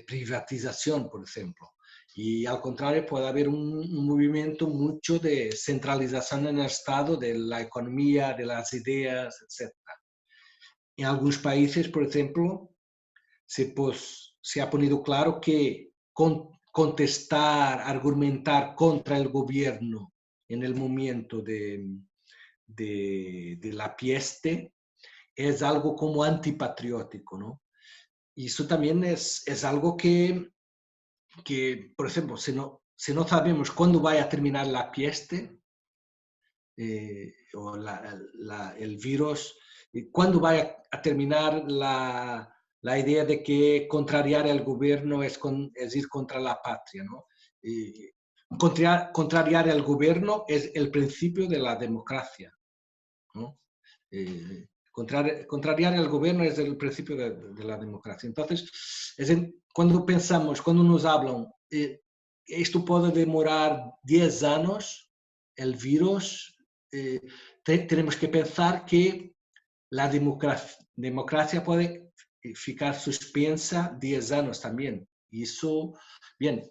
privatización, por ejemplo. Y al contrario, puede haber un movimiento mucho de centralización en el Estado, de la economía, de las ideas, etc. En algunos países, por ejemplo, se ha ponido claro que contestar, argumentar contra el gobierno en el momento de la peste es algo como antipatriótico, ¿no? Y eso también es algo que, por ejemplo, si no sabemos cuándo va a terminar la peste o el virus, cuándo va a terminar la idea de que contrariar el gobierno es ir contra la patria, ¿no? Contrariar el gobierno es el principio de la democracia, ¿no? Contrariar el gobierno es el principio de la democracia. Entonces, cuando nos hablan, esto puede demorar 10 años, el virus, tenemos que pensar que la democracia puede ficar suspensa 10 años también. Y eso, bien,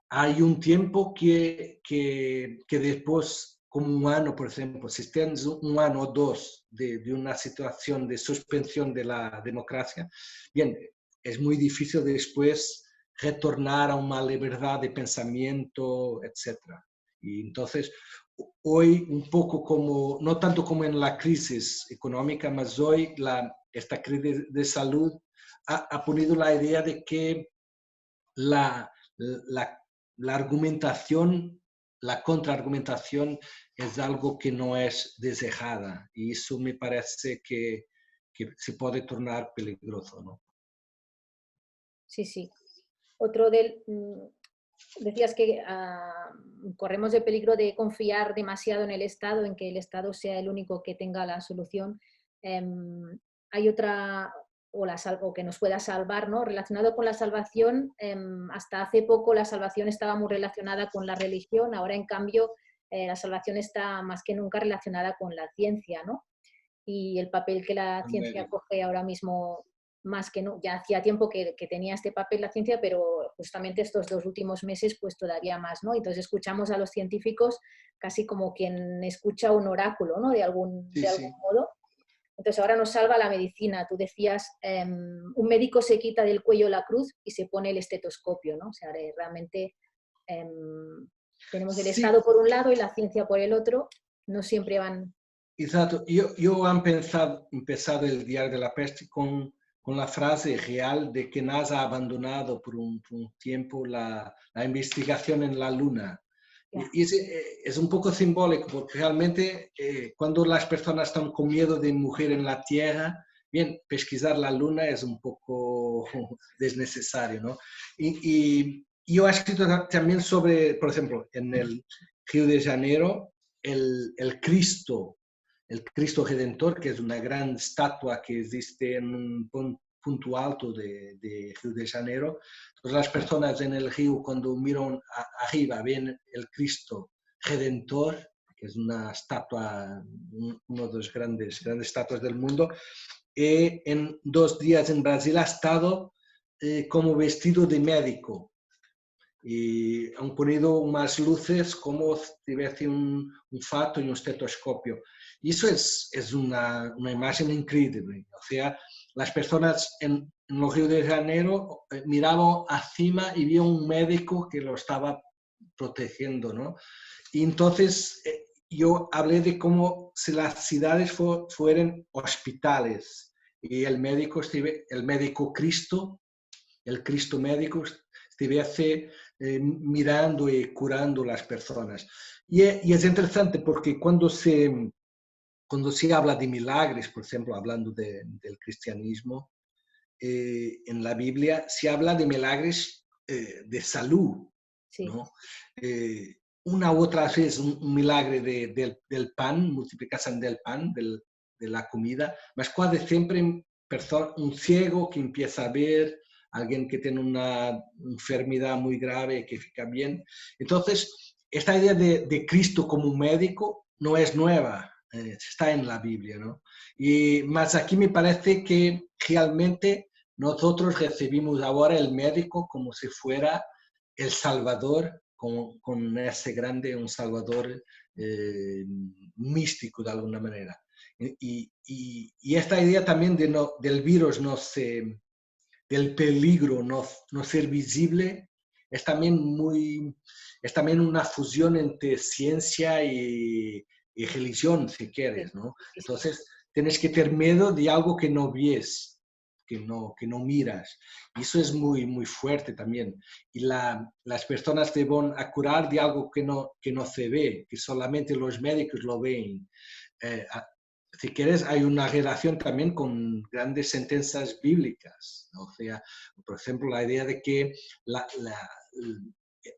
hay un tiempo que después, como un año, por ejemplo, si tienes un año o dos de una situación de suspensión de la democracia, bien, es muy difícil después retornar a una libertad de pensamiento, etc. Y entonces, hoy un poco como, no tanto como en la crisis económica, mas hoy esta crisis de salud ha ponido la idea de que la argumentación, la contraargumentación es algo que no es desejada y eso me parece que se puede tornar peligroso, ¿no? Sí, sí. Otro decías que corremos el peligro de confiar demasiado en el Estado, en que el Estado sea el único que tenga la solución. Hay otra, o que nos pueda salvar, ¿no? Relacionado con la salvación, hasta hace poco la salvación estaba muy relacionada con la religión, ahora en cambio la salvación está más que nunca relacionada con la ciencia, ¿no? Y el papel que la ciencia coge ahora mismo, más que no, ya hacía tiempo que tenía este papel la ciencia, pero justamente estos 2 últimos meses pues todavía más, ¿no? Entonces escuchamos a los científicos casi como quien escucha un oráculo, ¿no? De algún modo. Entonces ahora nos salva la medicina. Tú decías, un médico se quita del cuello la cruz y se pone el estetoscopio, ¿no? O sea, realmente tenemos el Estado por un lado y la ciencia por el otro, no siempre van. Exato. Yo he empezado el Diario de la Peste con la frase real de que NASA ha abandonado por un tiempo la investigación en la Luna. Yeah. Y es un poco simbólico porque realmente cuando las personas están con miedo de mujer en la Tierra, bien, pesquisar la Luna es un poco desnecesario, ¿no? Y yo he escrito también sobre, por ejemplo, en el Río de Janeiro, el Cristo Redentor, que es una gran estatua que existe en un punto alto de Río de Janeiro. Entonces las personas en el río cuando miran arriba ven el Cristo Redentor, que es una estatua, una de las grandes estatuas del mundo. En 2 días en Brasil ha estado como vestido de médico. Y han ponido unas luces como si tuviese un fato y un estetoscopio. Y eso es una imagen increíble. O sea, las personas en los Río de Janeiro miraban encima y vieron un médico que lo estaba protegiendo, ¿no? Y entonces yo hablé de cómo si las ciudades fueran hospitales y el médico Cristo, el Cristo médico, estuviese mirando y curando a las personas. Y es interesante porque cuando se habla de milagros, por ejemplo, hablando del cristianismo, en la Biblia se habla de milagros de salud, sí. ¿No? Una u otra vez un milagro del pan, multiplicación del pan, de la comida, mas casi siempre un ciego que empieza a ver, alguien que tiene una enfermedad muy grave que fica bien. Entonces, esta idea de Cristo como un médico no es nueva, está en la Biblia, ¿no? Y más aquí me parece que realmente nosotros recibimos ahora el médico como si fuera el Salvador, con ese grande, un Salvador místico de alguna manera. Y esta idea también del virus del peligro no ser visible es también una fusión entre ciencia y religión, si Sí, quieres, ¿no? sí, sí. Entonces, tienes que tener miedo de algo que no ves, que no miras. Y eso es muy fuerte también. Y las personas te van a curar de algo que no se ve, que solamente los médicos lo ven. Eh, si quieres, hay una relación también con grandes sentencias bíblicas, ¿no? O sea, por ejemplo, la idea de que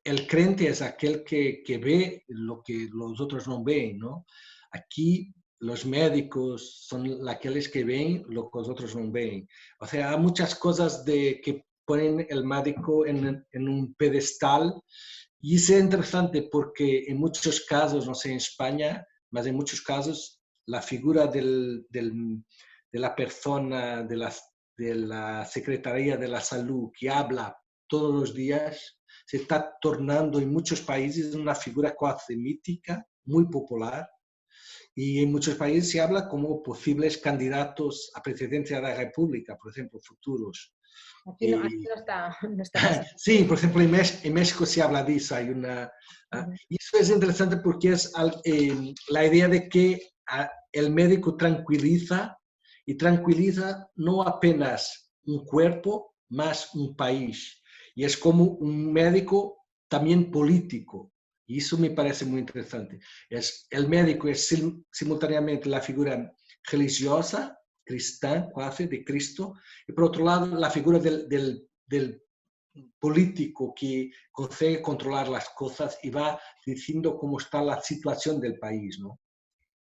el creyente es aquel que ve lo que los otros no ven, ¿no? Aquí los médicos son aquellos que ven lo que los otros no ven. O sea, hay muchas cosas que ponen el médico en un pedestal y eso es interesante porque en muchos casos, no sé en España, mas en muchos casos la figura de la persona, de la Secretaría de la Salud que habla todos los días, se está tornando en muchos países una figura casi mítica, muy popular, y en muchos países se habla como posibles candidatos a presidencia de la República, por ejemplo, futuros. Aquí Y, no está, no está pasando. sí, por ejemplo, en México se habla de eso. Hay una, Ujú. y eso es interesante porque es la idea de que el médico tranquiliza y tranquiliza no apenas un cuerpo, más un país. Y es como un médico también político. Y eso me parece muy interesante. El médico es simultáneamente la figura religiosa, cristiana, casi, de Cristo, y por otro lado la figura del político que consigue controlar las cosas y va diciendo cómo está la situación del país, ¿no?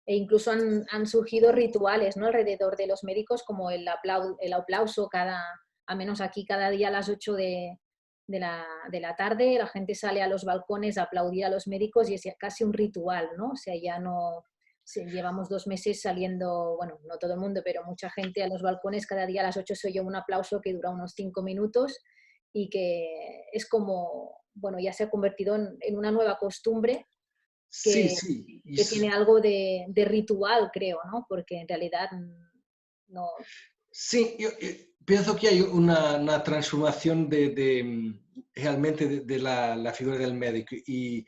E incluso han surgido rituales, ¿no? Alrededor de los médicos, como el aplauso al menos aquí cada día a las 8 de la tarde, la gente sale a los balcones a aplaudir a los médicos y es casi un ritual, ¿no? O sea, ya no, sí, llevamos 2 meses saliendo, bueno, no todo el mundo, pero mucha gente a los balcones, cada día a las 8 se oye un aplauso que dura unos 5 minutos y que es como, bueno, ya se ha convertido en una nueva costumbre Sí, que, sí. que tiene algo de ritual, creo, ¿no? Porque en realidad no. Sí, yo pienso que hay una transformación realmente de la figura del médico. Y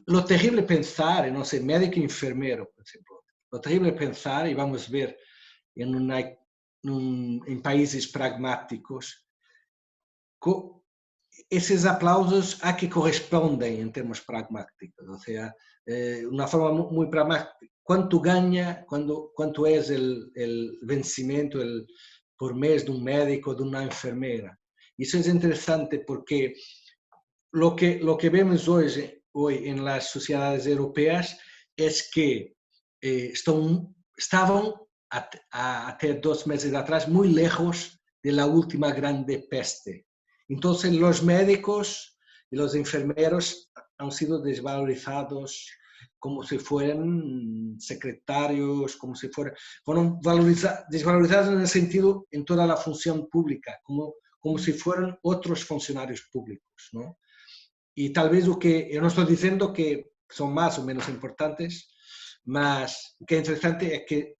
lo terrible pensar, no sé, médico e enfermero, por ejemplo. Lo terrible pensar, y vamos a ver en, en países pragmáticos, esos aplausos a que corresponden en términos pragmáticos. O sea, una forma muy pragmática. ¿Cuánto gana, cuánto es el vencimiento por mes de un médico, de una enfermera? Y eso es interesante porque lo que vemos hoy en las sociedades europeas es que estaban hasta 2 meses atrás muy lejos de la última grande peste. Entonces los médicos y los enfermeros han sido desvalorizados como si fueran secretarios, como si fueron desvalorizados en el sentido en toda la función pública, como si fueran otros funcionarios públicos, ¿no? Y tal vez lo que yo no estoy diciendo que son más o menos importantes, más que interesante es que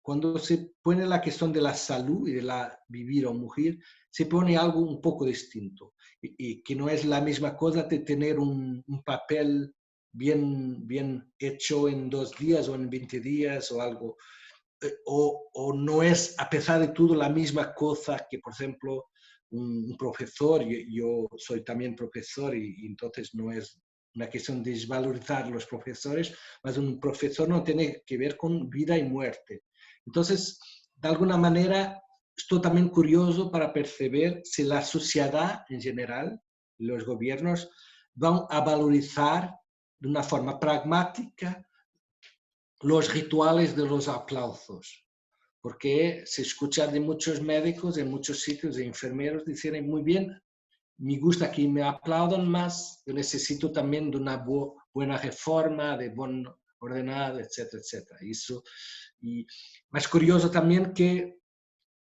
cuando se pone la cuestión de la salud y de la vivir o morir, se pone algo un poco distinto y que no es la misma cosa de tener un papel bien hecho en 2 días o en 20 días o algo, o no es a pesar de todo la misma cosa que, por ejemplo, un profesor, yo soy también profesor y entonces no es una cuestión de desvalorizar los profesores, mas un profesor no tiene que ver con vida y muerte. Entonces, de alguna manera, estoy también curioso para percibir si la sociedad en general, los gobiernos, van a valorizar de una forma pragmática los rituales de los aplausos, porque se escucha de muchos médicos en muchos sitios, de enfermeros, dicen muy bien, me gusta que me aplaudan más, yo necesito también de una buena reforma, de ordenado, etcétera, etcétera. Isso, e, mas curioso también que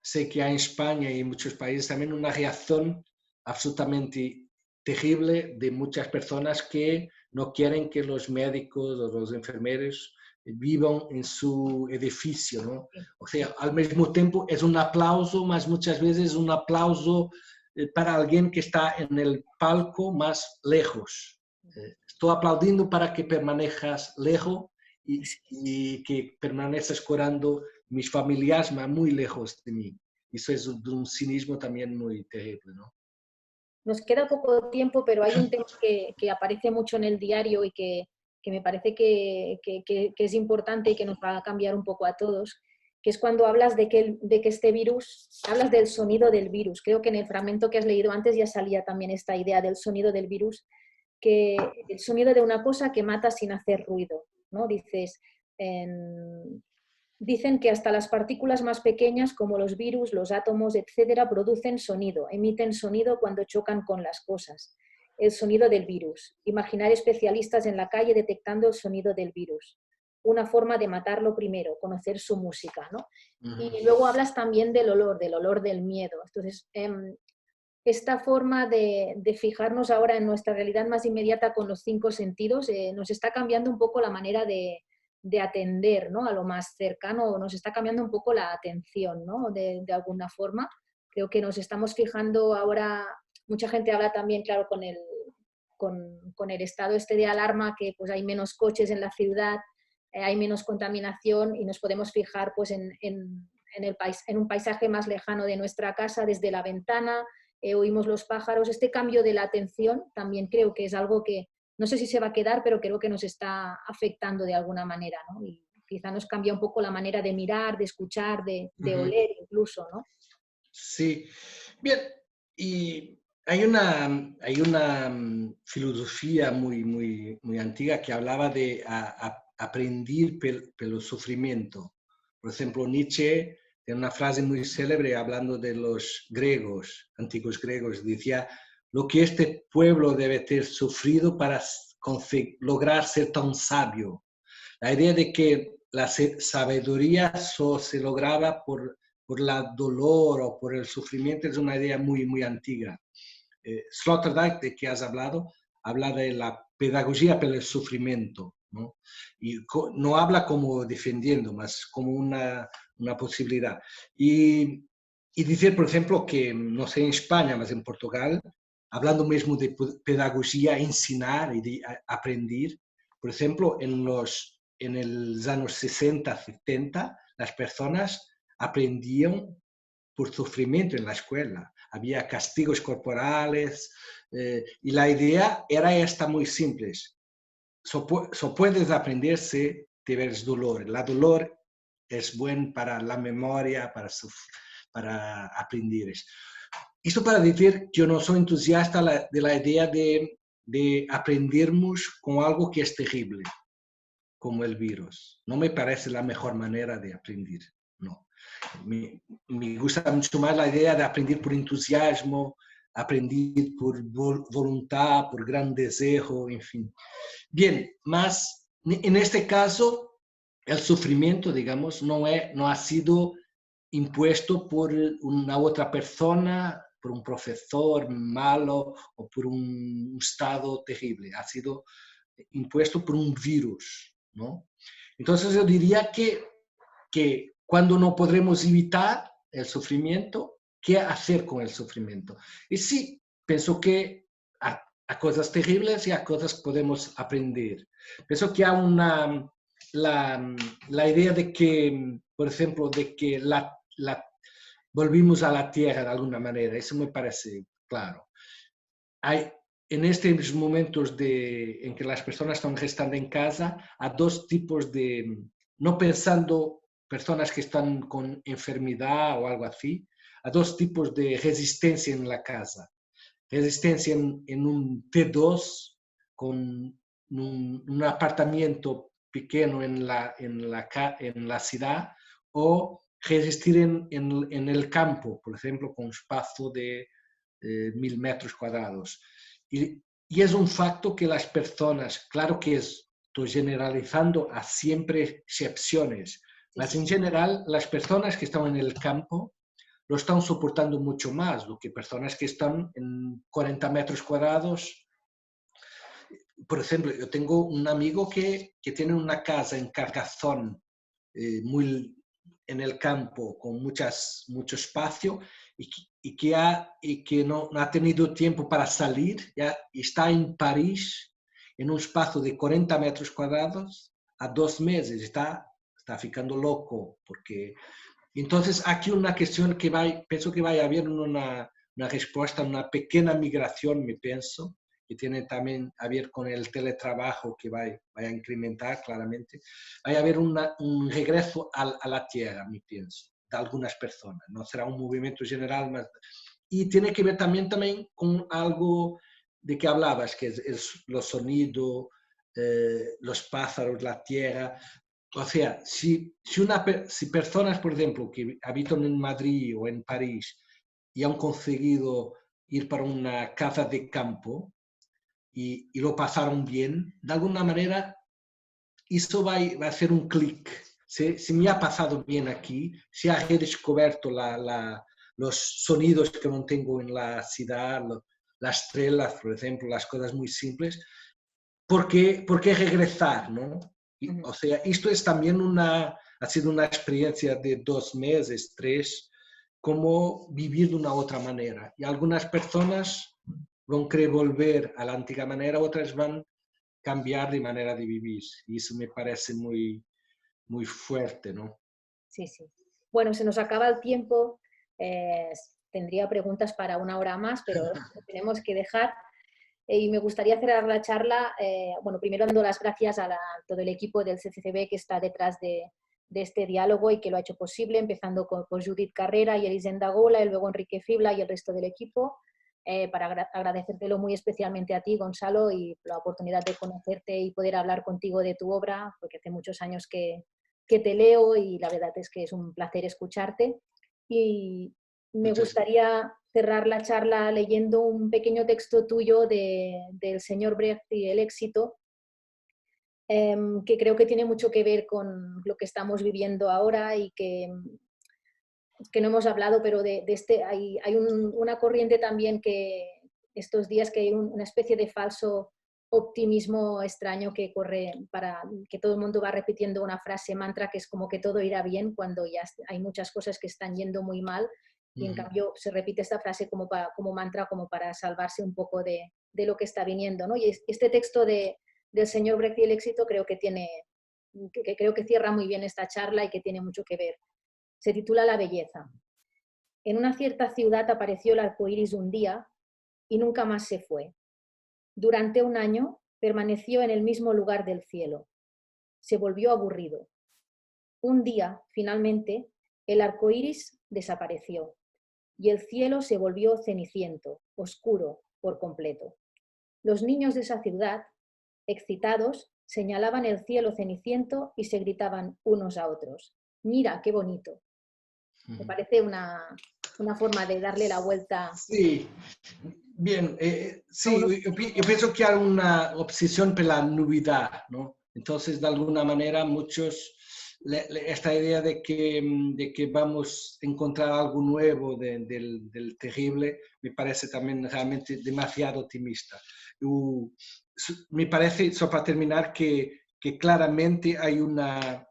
sé que hay en España y en muchos países también una reacción absolutamente terrible de muchas personas que no quieren que los médicos o los enfermeros vivan en su edificio, ¿no? O sea, al mismo tiempo es un aplauso, mas muchas veces un aplauso para alguien que está en el palco más lejos. Estoy aplaudiendo para que permanezcas lejos y que permaneças curando mis familiares muy lejos de mí. Eso es de un cinismo también muy terrible, ¿no? Nos queda poco tiempo, pero hay un tema que aparece mucho en el diario y que me parece que es importante y que nos va a cambiar un poco a todos, que es cuando hablas de que este virus, hablas del sonido del virus. Creo que en el fragmento que has leído antes ya salía también esta idea del sonido del virus, que el sonido de una cosa que mata sin hacer ruido, ¿no? Dices, dicen que hasta las partículas más pequeñas, como los virus, los átomos, etcétera, producen sonido, emiten sonido cuando chocan con las cosas. El sonido del virus. Imaginar especialistas en la calle detectando el sonido del virus. Una forma de matarlo primero, conocer su música, ¿no? Y luego hablas también del olor del miedo. Entonces, esta forma de fijarnos ahora en nuestra realidad más inmediata con los 5 sentidos nos está cambiando un poco la manera de atender, ¿no? A lo más cercano, nos está cambiando un poco la atención, ¿no? De alguna forma. Creo que nos estamos fijando ahora, mucha gente habla también, claro, con el estado este de alarma, que pues hay menos coches en la ciudad, hay menos contaminación y nos podemos fijar pues en un paisaje más lejano de nuestra casa desde la ventana, oímos los pájaros. Este cambio de la atención también creo que es algo que no sé si se va a quedar, pero creo que nos está afectando de alguna manera, ¿no? Y quizá nos cambia un poco la manera de mirar, de escuchar, de oler incluso, ¿no? Sí, bien, y hay una filosofía muy antigua que hablaba de aprender pelo sufrimiento. Por ejemplo, Nietzsche tiene una frase muy célebre hablando de los griegos, antiguos griegos, decía, lo que este pueblo debe ter sufrido para lograr ser tan sabio. La idea de que la sabiduría solo se lograba por la dolor o por el sufrimiento es una idea muy antigua. Sloterdijk, de que has hablado, habla de la pedagogía por el sufrimiento, ¿no? Y no habla como defendiendo, más como una posibilidad. Y decir, por ejemplo, que, no sé en España, más en Portugal, hablando mismo de pedagogía, ensinar y de aprender, por ejemplo, en los años 60, 70, las personas aprendían por sufrimiento en la escuela. Había castigos corporales y la idea era esta muy simple. So puedes aprender si tienes dolor. La dolor es bueno para la memoria, para aprender. Esto para decir que yo no soy entusiasta de la idea de aprendernos con algo que es terrible, como el virus. No me parece la mejor manera de aprender, no. Me gusta mucho más la idea de aprender por entusiasmo, aprender por voluntad, por gran deseo, en fin. Bien, más en este caso, el sufrimiento, digamos, no ha sido impuesto por una otra persona, por un profesor malo o por un estado terrible. Ha sido impuesto por un virus, ¿no? Entonces yo diría que cuando no podremos evitar el sufrimiento, ¿qué hacer con el sufrimiento? Y sí, pienso que a cosas terribles y a cosas que podemos aprender. Pienso que hay la idea de que, por ejemplo, de que volvimos a la tierra de alguna manera, eso me parece claro. Hay, en estos momentos en que las personas están gestando en casa, hay dos tipos de, no pensando personas que están con enfermedad o algo así, hay dos tipos de resistencia en la casa. Resistencia en un T2 con un apartamento pequeño en la ciudad o resistir en el campo, por ejemplo, con un espacio de 1000 metros cuadrados. Y es un facto que las personas, claro que es estoy generalizando a siempre excepciones. Sí, Mas sí. en general, las personas que están en el campo lo están soportando mucho más do que personas que están en 40 metros cuadrados. Por ejemplo, yo tengo un amigo que tiene una casa en Carcassonne, muy en el campo, con mucho espacio, y que no ha tenido tiempo para salir, ya está en París, en un espacio de 40 metros cuadrados, a 2 meses, está ficando loco, porque... Entonces, aquí una cuestión que pienso que va a haber una respuesta, una pequeña migración, me pienso, que tiene también a ver con el teletrabajo que va a incrementar claramente. Va a haber un regreso a la tierra, me pienso, de algunas personas. No será un movimiento general, y tiene que ver también con algo de que hablabas, que es los sonidos, los pájaros, la tierra. O sea, si personas, por ejemplo, que habitan en Madrid o en París y han conseguido ir para una casa de campo y lo pasaron bien, de alguna manera eso va a hacer un clic. Si me ha pasado bien aquí, si ha redescubierto los sonidos que no tengo en la ciudad, las estrellas, por ejemplo, las cosas muy simples, ¿por qué regresar, no? O sea, esto es también ha sido una experiencia de 2 meses, 3, como vivir de una otra manera. Y algunas personas van a querer volver a la antigua manera, otras van a cambiar de manera de vivir. Y eso me parece muy fuerte, ¿no? Sí, sí. Bueno, se nos acaba el tiempo. Tendría preguntas para una hora más, pero tenemos que dejar. Y me gustaría cerrar la charla, bueno, primero dando las gracias a todo el equipo del CCCB que está detrás de este diálogo y que lo ha hecho posible, empezando por Judith Carrera y Elisenda Gola, y luego Enrique Fibla y el resto del equipo, para agradecértelo muy especialmente a ti, Gonzalo, y la oportunidad de conocerte y poder hablar contigo de tu obra, porque hace muchos años que te leo y la verdad es que es un placer escucharte. Y me Muchas gustaría cerrar la charla leyendo un pequeño texto tuyo del señor Brecht y el éxito, que creo que tiene mucho que ver con lo que estamos viviendo ahora y que no hemos hablado, pero hay una corriente también que estos días que hay una especie de falso optimismo extraño que corre para que todo el mundo va repitiendo una frase mantra que es como que todo irá bien cuando ya hay muchas cosas que están yendo muy mal y en cambio se repite esta frase como mantra como para salvarse un poco de lo que está viniendo, ¿no? Y este texto del señor Brecht y el éxito creo creo que cierra muy bien esta charla y que tiene mucho que ver. Se titula La belleza. En una cierta ciudad apareció el arco iris un día y nunca más se fue. Durante un año permaneció en el mismo lugar del cielo. Se volvió aburrido. Un día, finalmente, el arco iris desapareció y el cielo se volvió ceniciento, oscuro por completo. Los niños de esa ciudad, excitados, señalaban el cielo ceniciento y se gritaban unos a otros: «Mira, qué bonito». Me parece una forma de darle la vuelta Sí, bien, a sí, unos... yo pienso que hay una obsesión por la novedad, ¿no? Entonces, de alguna manera, muchos, esta idea de que vamos a encontrar algo nuevo del terrible, me parece también realmente demasiado optimista. Me parece, solo para terminar, que claramente hay una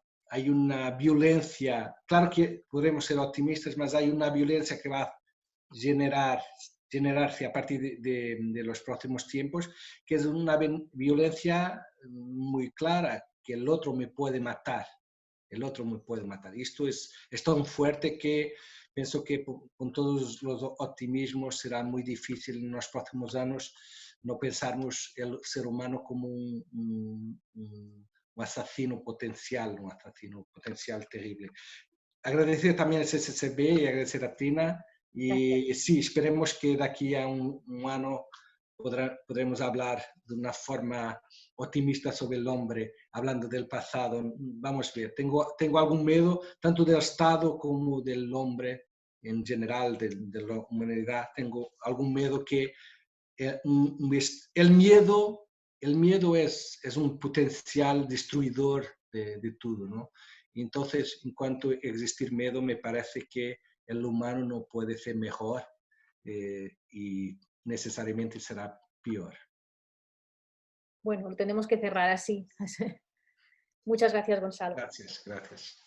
violencia, claro que podemos ser optimistas, mas hay una violencia que va a generarse a partir de los próximos tiempos, que es una violencia muy clara, que el otro me puede matar, el otro me puede matar. Y esto es tan fuerte que pienso que con todos los optimismos será muy difícil en los próximos años no pensarmos el ser humano como un asesino potencial terrible. Agradecer también a CCCB y agradecer a Tina. Gracias. Y sí, esperemos que de aquí a un año podremos hablar de una forma optimista sobre el hombre, hablando del pasado. Vamos a ver, tengo algún miedo, tanto del Estado como del hombre en general, de la humanidad. Tengo algún miedo que el miedo el miedo es un potencial destruidor de todo, ¿no? Entonces, en cuanto a existir miedo, me parece que el humano no puede ser mejor y necesariamente será peor. Bueno, lo tenemos que cerrar así. Muchas gracias, Gonzalo. Gracias, gracias.